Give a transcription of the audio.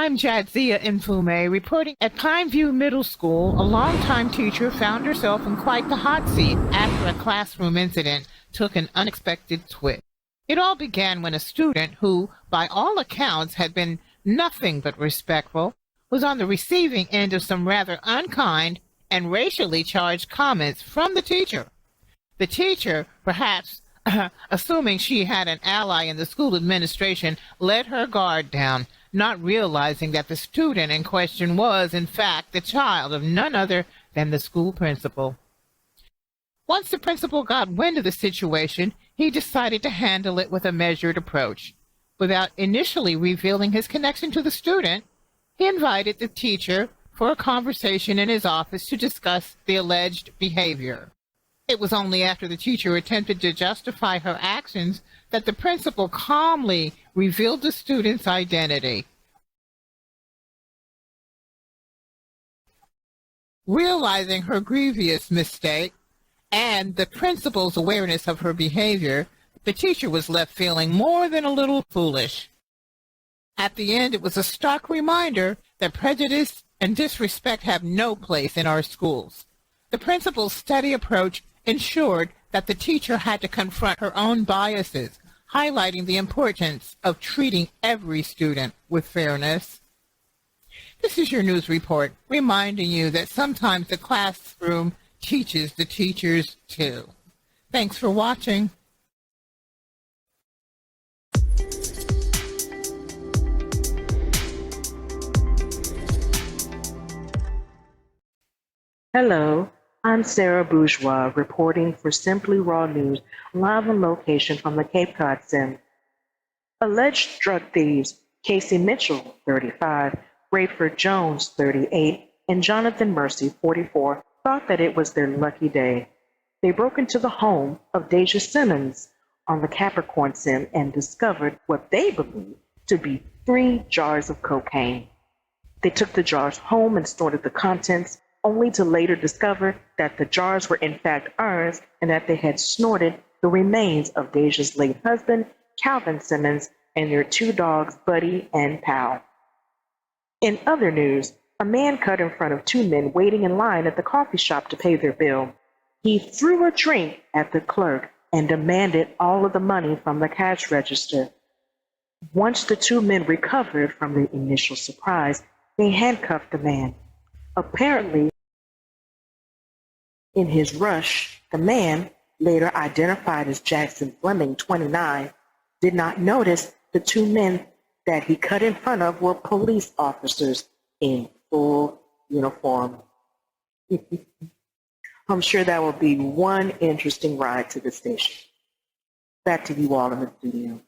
I'm Jadzia Mfume, reporting at Pineview Middle School. A longtime teacher found herself in quite the hot seat after a classroom incident took an unexpected twist. It all began when a student who, by all accounts, had been nothing but respectful, was on the receiving end of some rather unkind and racially charged comments from the teacher. The teacher, perhaps assuming she had an ally in the school administration, let her guard down, not realizing that the student in question was, in fact, the child of none other than the school principal. Once the principal got wind of the situation, he decided to handle it with a measured approach. Without initially revealing his connection to the student, he invited the teacher for a conversation in his office to discuss the alleged behavior. It was only after the teacher attempted to justify her actions that the principal calmly revealed the student's identity. Realizing her grievous mistake and the principal's awareness of her behavior, the teacher was left feeling more than a little foolish. At the end, it was a stark reminder that prejudice and disrespect have no place in our schools. The principal's steady approach ensured that the teacher had to confront her own biases, highlighting the importance of treating every student with fairness. This is your news report, reminding you that sometimes the classroom teaches the teachers too. Thanks for watching. Hello, I'm Sarah Bourgeois, reporting for Simply Raw News, live on location from the Cape Cod Sim. Alleged drug thieves Casey Mitchell, 35, Rayford Jones, 38, and Jonathan Mercy, 44, thought that it was their lucky day. They broke into the home of Deja Simmons on the Capricorn Sim and discovered what they believed to be 3 jars of cocaine. They took the jars home and stored the contents, only to later discover that the jars were in fact urns and that they had snorted the remains of Deja's late husband, Calvin Simmons, and their 2 dogs, Buddy and Pal. In other news, a man cut in front of 2 men waiting in line at the coffee shop to pay their bill. He threw a drink at the clerk and demanded all of the money from the cash register. Once the 2 men recovered from the initial surprise, they handcuffed the man. Apparently, in his rush, the man, later identified as Jackson Fleming, 29, did not notice the 2 men that he cut in front of were police officers in full uniform. I'm sure that will be one interesting ride to the station. Back to you all in the studio.